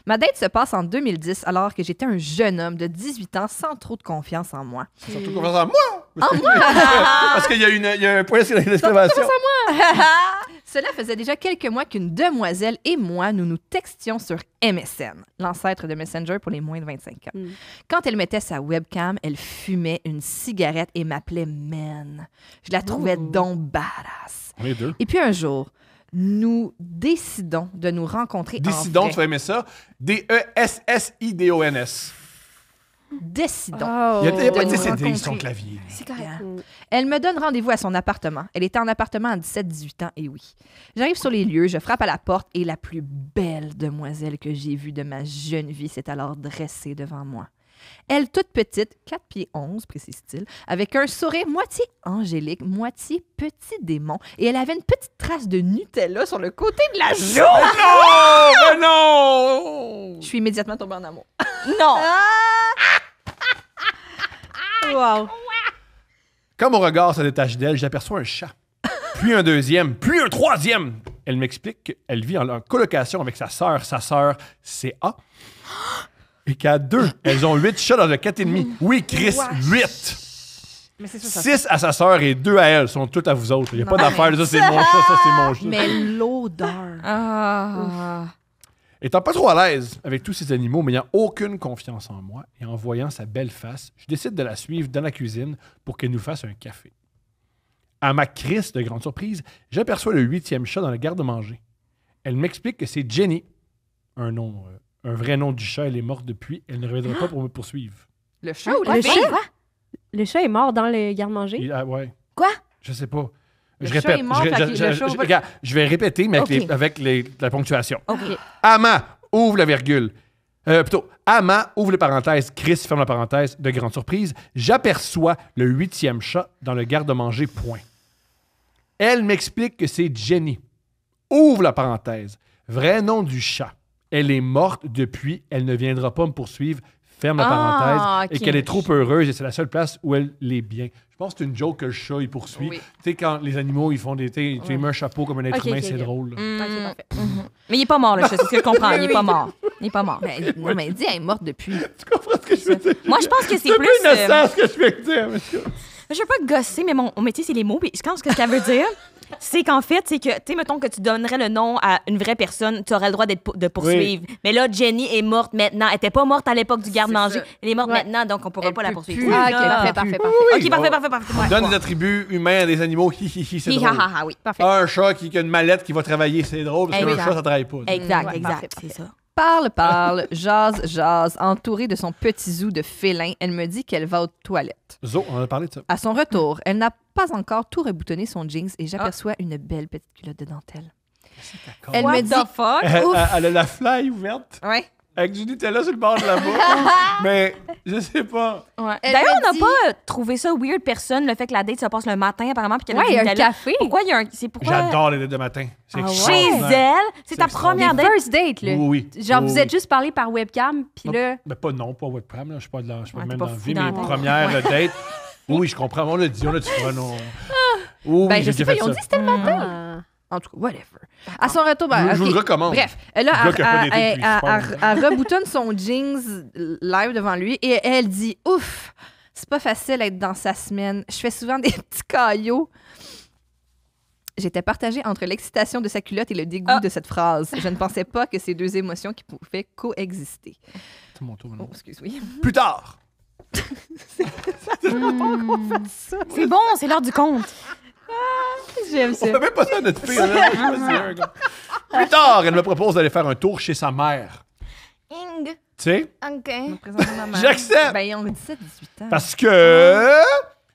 Ma date se passe en 2010 alors que j'étais un jeune homme de 18 ans sans trop de confiance en moi. Surtout confiance en moi! En moi! Parce qu'il y a un point sur l'exclamation. Cela faisait déjà quelques mois qu'une demoiselle et moi, nous nous textions sur MSN, l'ancêtre de Messenger pour les moins de 25 ans. Quand elle mettait sa webcam, elle fumait une cigarette et m'appelait Man. Je la trouvais donc badass. On est deux. Et puis un jour, nous décidons de nous rencontrer Décidons, en tu vrai. vas aimer ça. D-E-S-S-I-D-O-N-S. Décidons. Il y a pas de de nous CD sur rencontrer. son clavier. C'est correct. Elle me donne rendez-vous à son appartement. Elle était en appartement à 17-18 ans, et oui. J'arrive sur les lieux, je frappe à la porte et la plus belle demoiselle que j'ai vue de ma jeune vie s'est alors dressée devant moi. Elle, toute petite, 4 pieds 11, précise-t-il, avec un sourire moitié angélique, moitié petit démon, et elle avait une petite trace de Nutella sur le côté de la joue. Non! Mais non! Je suis immédiatement tombée en amour. Non! Wow. Quand mon regard se détache d'elle, j'aperçois un chat. Puis un deuxième, puis un troisième. Elle m'explique qu'elle vit en colocation avec sa sœur. Sa sœur, c'est A. Et qu'à deux, elles ont 8 chats dans le 4,5. Oui, Chris, 8. Mais c'est ça. 6 à sa sœur et 2 à elle sont toutes à vous autres. Il n'y a pas Non, d'affaire. Ça, c'est mon chat, ça, c'est mon chat. Mais l'odeur. Ah. Étant pas trop à l'aise avec tous ces animaux, mais n'ayant aucune confiance en moi et en voyant sa belle face, je décide de la suivre dans la cuisine pour qu'elle nous fasse un café. À ma crise de grande surprise, j'aperçois le 8e chat dans le garde-manger. Elle m'explique que c'est Jenny, un vrai nom du chat. Elle est morte depuis. Elle ne reviendra pas pour me poursuivre. Le chat ou la Le fille? chat? Le chat est mort dans le garde-manger? Ah ouais. Quoi? Je sais pas. Le Je chat répète. est mort, fait que le chat va- Regarde, je vais répéter, mais Ok. avec la ponctuation. OK. Ama, ouvre la virgule. Plutôt, Ama, ouvre les parenthèses. Chris, ferme la parenthèse. De grande surprise, j'aperçois le 8e chat dans le garde-manger, point. Elle m'explique que c'est Jenny. Ouvre la parenthèse. Vrai nom du chat. Elle est morte depuis. Elle ne viendra pas me poursuivre. Ferme la parenthèse. OK. Et qu'elle est trop heureuse et c'est la seule place où elle l'est bien. Je pense que c'est une joke que le chat, il poursuit. Oui. Tu sais, quand les animaux, ils font des... Tu sais, ils mettent un chapeau comme un être Ok, humain, ok, c'est ok. drôle. là. Mm. parfait. Mais il est pas mort, le chat. C'est ce que je comprends. Il est Oui, pas oui. mort. Il est pas mort. Non, mais elle dit, elle est morte depuis. Tu comprends ce que je veux dire? Moi, je pense que c'est un plus... peu innocent ce que je vais dire, monsieur. Je veux pas gosser, mais mon métier, c'est les mots. Puis je pense que ce qu'elle veut dire, c'est qu'en fait, c'est que, tu sais, mettons que tu donnerais le nom à une vraie personne, tu aurais le droit de poursuivre. Mais là, Jenny est morte maintenant. Elle était pas morte à l'époque du garde-manger. ça. Elle est morte Ouais. maintenant, donc on pourra Elle pas la peut poursuivre. plus. Ah, ok, là. parfait. OK, parfait. On donne des attributs humains à des animaux, hi, c'est Hi, drôle. ha, ha, ha, oui. Parfait. Un chat qui a une mallette qui va travailler, c'est drôle, parce Eh qu'un oui. chat, ça travaille pas. Exact, Ouais, exact. parfait. C'est ça. Parle, jase, entourée de son petit zoo de félin, elle me dit qu'elle va aux toilettes. Zo, on en a parlé de ça. À son retour, elle n'a pas encore tout reboutonné son jeans et j'aperçois une belle petite culotte de dentelle. Elle What me dit... the fuck? Elle a la fly ouverte, Ouais. avec du Nutella sur le bord de la bouche. Mais, je sais pas. Ouais. Elle D'ailleurs, m'a on n'a dit- pas trouvé ça weird, personne, le fait que la date se passe le matin, apparemment, puis qu'elle Ouais, il y a un Nutella. café. Pourquoi il y a un... C'est pourquoi... J'adore les dates de matin. C'est Ah ouais? Chez extraordinaire. elle, c'est ta première Des date. first date, là. Oui. Genre, vous Oui. êtes juste parlé par webcam, puis là... Mais pas webcam, là. Je suis pas, je suis pas Ouais, même t'es pas dans la fou vie, dans mais la tête. première date. Oui, je comprends. On l'a dit du fun. Oui, Ben, j'ai je sais déjà pas, fait ils ont ça. dit que c'était le matin. En tout cas, whatever. À son retour, Je vous ok. le recommande. Bref, là, Le gars qui a pas d'été depuis super elle reboutonne son jeans live devant lui et elle dit « Ouf, c'est pas facile d'être dans sa semaine. Je fais souvent des petits caillots. » J'étais partagée entre l'excitation de sa culotte et le dégoût de cette phrase. Je ne pensais pas que ces deux émotions qui pouvaient coexister. C'est mon tour, Oh, maintenant. excuse-moi. Plus tard. C'est bon, c'est l'heure du compte. J'aime On ça. fait même pas ça à notre fille. On a choisi un, gars. Plus tard, elle me propose d'aller faire un tour chez sa mère. Ing. Tu sais? OK. J'accepte. Ben, ils ont 17-18 ans. Parce que...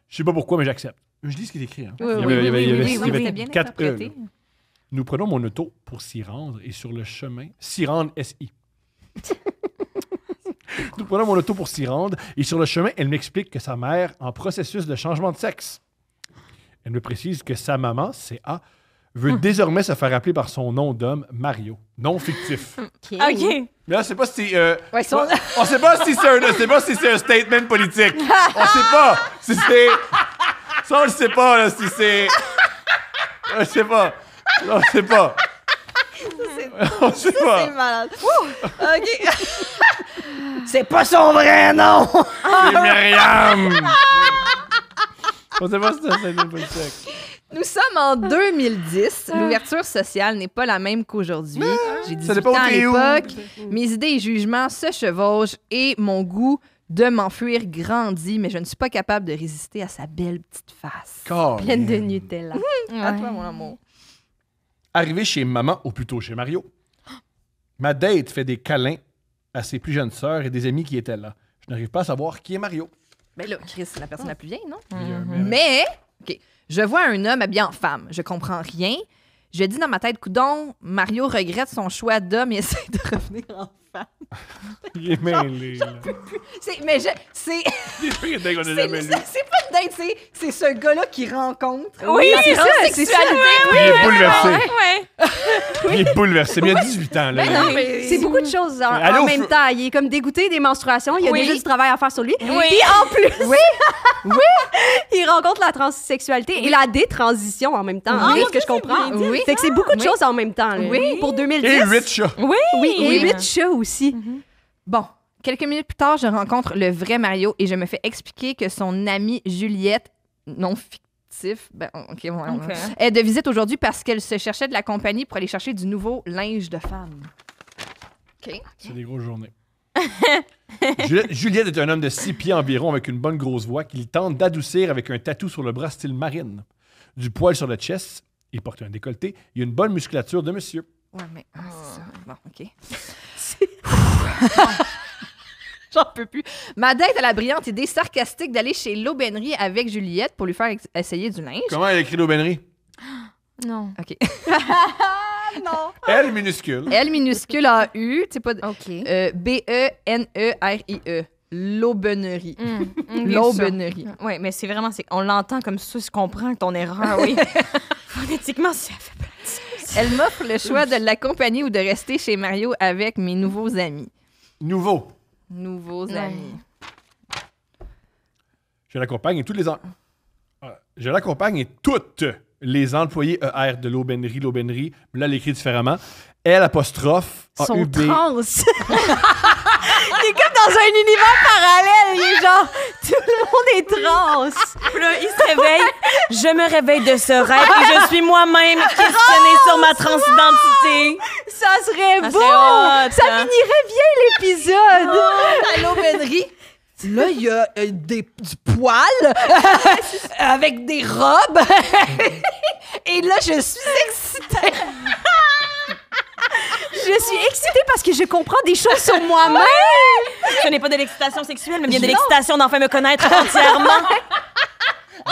Je sais pas pourquoi, mais j'accepte. Je dis ce qui est écrit. Hein. Oui, Il y oui, avait- il y avait- il y avait- oui, il y oui, avait c'était bien 4 interprété. Nous prenons mon auto pour s'y rendre et sur le chemin... S'y rendre, S-I. Nous prenons mon auto pour s'y rendre et sur le chemin, elle m'explique que sa mère en processus de changement de sexe. Elle me précise que sa maman, C.A., veut désormais se faire appeler par son nom d'homme, Mario. Nom fictif. OK. Mais là, on sait pas si... Ouais, son- on sait pas si c'est un statement politique. On sait pas si c'est... Ça, on le sait pas, là, si c'est... On le sait pas. On le sait pas. On sait C'est pas. malade. OK. C'est pas son vrai nom! C'est Myriam! On sait pas si c'est un politique. Nous sommes en 2010. L'ouverture sociale n'est pas la même qu'aujourd'hui. J'ai 18 dépend ans à où t'es où. l'époque. Mes idées et jugements se chevauchent et mon goût de m'enfuir grandit, mais je ne suis pas capable de résister à sa belle petite face. Pleine de Nutella. À toi, mon amour. Arrivé chez maman, ou plutôt chez Mario, ma date fait des câlins à ses plus jeunes sœurs et des amis qui étaient là. Je n'arrive pas à savoir qui est Mario. Ben là, Chris, c'est la personne la plus vieille, non? Mais- Mais, OK, je vois un homme habillé en femme. Je comprends rien. Je dis dans ma tête, coudon, Mario regrette son choix d'homme et essaie de revenir en femme. Il est mêlé, là. Mais c'est... Il est pire dès qu'on a C'est jamais lu. c'est pas une date, c'est ce gars-là qui rencontre. Oui, la c'est ça, transsexualité. Il est bouleversé. Ouais. Il est bouleversé. Mais il a 18 ans, là. Ben non, mais C'est beaucoup de choses en, Allez en au même feu. temps. Il est comme dégoûté des menstruations. Il a Oui. déjà du travail à faire sur lui. Oui. Puis en plus, il rencontre la transsexualité et la détransition en même temps. Oui. C'est ce que je comprends. Oui. Fait que c'est beaucoup de Oui. choses en même temps. Là. Oui. Pour 2010. Et 8 chats. Oui. Oui, et Oui. 8 chats aussi. Bon, quelques minutes plus tard, je rencontre le vrai Mario et je me fais expliquer que son amie Juliette, non fictif, est de visite aujourd'hui parce qu'elle se cherchait de la compagnie pour aller chercher du nouveau linge de femme. OK. C'est des grosses journées. Juliette est un homme de 6 pieds environ avec une bonne grosse voix qu'il tente d'adoucir avec un tatou sur le bras style marine. Du poil sur le chest, il porte un décolleté, il a une bonne musculature de monsieur. Ouais, mais c'est ça. Bon, OK. J'en peux plus. Ma date a la brillante idée sarcastique d'aller chez l'aubainerie avec Juliette pour lui faire essayer du linge. Comment elle écrit l'aubainerie? Non. OK. Elle minuscule. L minuscule A-U, tu sais pas... OK. B-E-N-E-R-I-E. L'aubainerie. L'aubainerie. Oui, mais c'est vraiment... On l'entend comme ça, je comprends ton erreur, oui. Phonétiquement, ça fait plein de sens. Elle m'offre le choix de l'accompagner ou de rester chez Mario avec mes nouveaux amis. Nouveau. Nouveaux Ouais. amis. Je l'accompagne et toutes les employés ER de l'aubainerie. Là, elle écrit différemment. L apostrophe Son A-U-B. trans. Il est comme dans un univers parallèle. Il est genre, tout le monde est trans. Puis là, il se réveille. Je me réveille de ce rêve et je suis moi-même questionnée sur ma transidentité. Ça serait Ça beau. serait hot, Ça hein. finirait bien l'épisode. À l'aubainerie, là, il y a du poil avec des robes. Et là, je suis excitée. Je suis excitée parce que je comprends des choses sur moi-même. Je n'ai pas de l'excitation sexuelle, mais bien de l'excitation d'enfin me connaître entièrement. Oh,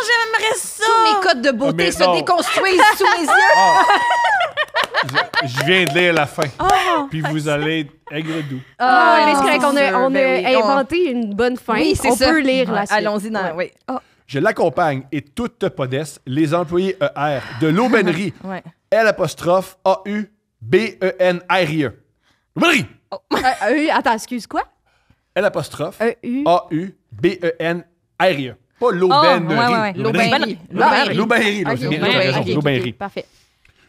j'aimerais ça. Tous mes codes de beauté mais se non. déconstruisent sous mes yeux. Je viens de lire la fin. Puis vous allez être aigre-doux. Ah, mais c'est correct, on a Ben oui, inventé une bonne fin. Oui, c'est on ça. peut lire la suite. Allons-y dans... Ouais. Oui. Je l'accompagne et toute podeste, les employés ER de l'aubainerie. Ouais. L apostrophe A-U-B-E-N-R-I-E. L'aubainerie. Attends, excuse quoi? L apostrophe E-U. A-U-B-E-N-R-I-E. Pas l'aubainerie. ouais. L'aubainerie. L'aubainerie. Ok, J'ai bien l'aubainerie. raison. Ok, L'aubainerie. Parfait.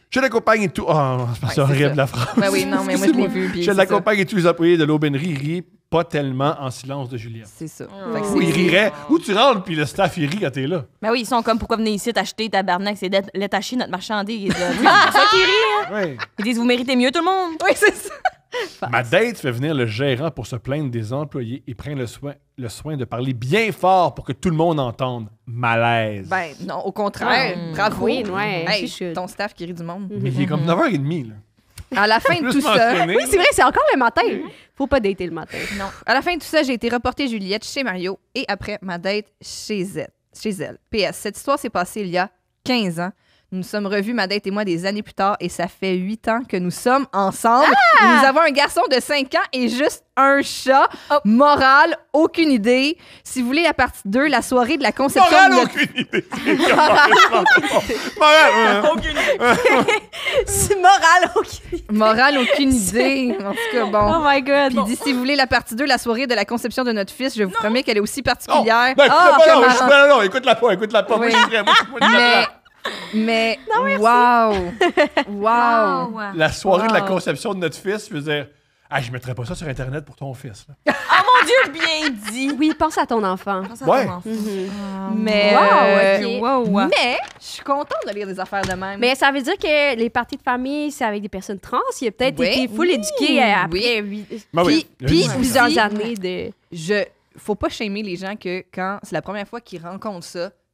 Je l'accompagne et tout. Oh, c'est c'est horrible ça. la phrase. Ben oui, non, mais moi, je l'ai vu. puis Je c'est l'accompagne et tous les employés de l'aubainerie rient pas tellement en silence de Juliette. ça. C'est ça. Fait que Ou ils c'est- riraient. Ou tu rentres puis le staff il rit quand t'es là. Ben oui, ils sont comme, pourquoi venez ici t'acheter tabarnak, c'est l'étacher notre marchandise. C'est ça qui rit, hein? Ouais. Ils disent, vous méritez mieux, tout le monde. Oui, c'est ça. Ma date fait venir le gérant pour se plaindre des employés et prend le soin de parler bien fort pour que tout le monde entende. Malaise. Ben non, au contraire. Bravo. Queen, ouais, Hey, she should. ton staff qui rit du monde. Mais il est comme 9h30, là. À la fin de tout Juste ça... mentionné. Oui, c'est vrai, c'est encore le matin. Faut pas dater le matin. Non. À la fin de tout ça, j'ai été reporter Juliette chez Mario et après ma date chez elle. PS, cette histoire s'est passée il y a 15 ans. Nous nous sommes revus, ma date et moi, des années plus tard et ça fait 8 ans que nous sommes ensemble. Nous avons un garçon de 5 ans et juste un chat. Morale, aucune idée. Si vous voulez la partie 2, la soirée de la conception Morale, de notre... aucune idée. Morale, C'est moral, ok. Morale, aucune idée. En tout cas, bon. Oh my God. Puis il dit, si vous voulez la partie 2, la soirée de la conception de notre fils, je vous promets qu'elle est aussi Oh, particulière. ben, que marrant. non, écoute-la pas. Moi, Oui. je suis prêt. Mais wow! Wow! La soirée de la Wow. conception de notre fils, je veux dire, Ah, je mettrais pas ça sur Internet pour ton fils. Là. Oh mon Dieu, bien dit. Oui, pense à ton enfant. Ouais. Mais, Wow, ok. mais je suis contente de lire des affaires de même. Mais ça veut dire que les parties de famille, c'est avec des personnes trans. Il a peut-être Oui. été full éduqué après Ben oui. puis plusieurs aussi, années de... faut pas shamer les gens que quand c'est la première fois qu'ils rencontrent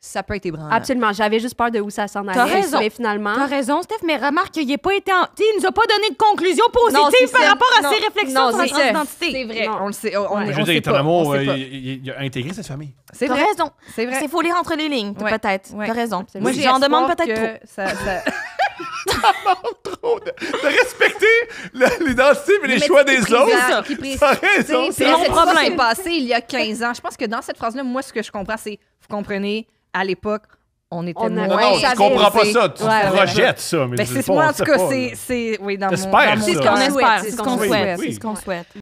ça peut être ébranlant. Absolument. J'avais juste peur de où ça s'en allait. T'as raison. Mais finalement... T'as raison, Steph, mais remarque qu'il n'a pas été. Tu sais, il nous a pas donné de conclusion Non, positive c'est par ça. rapport à Non. ses réflexions Non, sur la c'est ça. transidentité. C'est vrai, Non. on le sait. Je veux On dire, sait ton pas, amour, on sait pas. il a intégré cette famille. C'est T'as vrai. raison. C'est vrai. Il faut lire entre les lignes, Ouais. peut-être. Ouais. T'as raison. Moi, J'en demande espoir peut-être que trop. ça- Trop de respecter l'identité et les Mais choix tu sais, des qui autres. présente- qui pré- T'as tu raison. sais, c'est cette mon histoire problème. s'est passée il y a 15 ans. Je pense que dans cette phrase-là, moi, ce que je comprends, c'est, vous comprenez, à l'époque, on était On a- moins... Non, non, tu savait, comprends pas c'est- ça. Tu Ouais, projettes ça. Mais Ben, je c'est sais pas, moi, on en tout sait cas, pas, là. c'est... Oui, dans J'espère mon ça. C'est ce cœur. qu'on espère, C'est c'est ce ce qu'on qu'on souhaite. souhaite. Oui. C'est ce qu'on souhaite.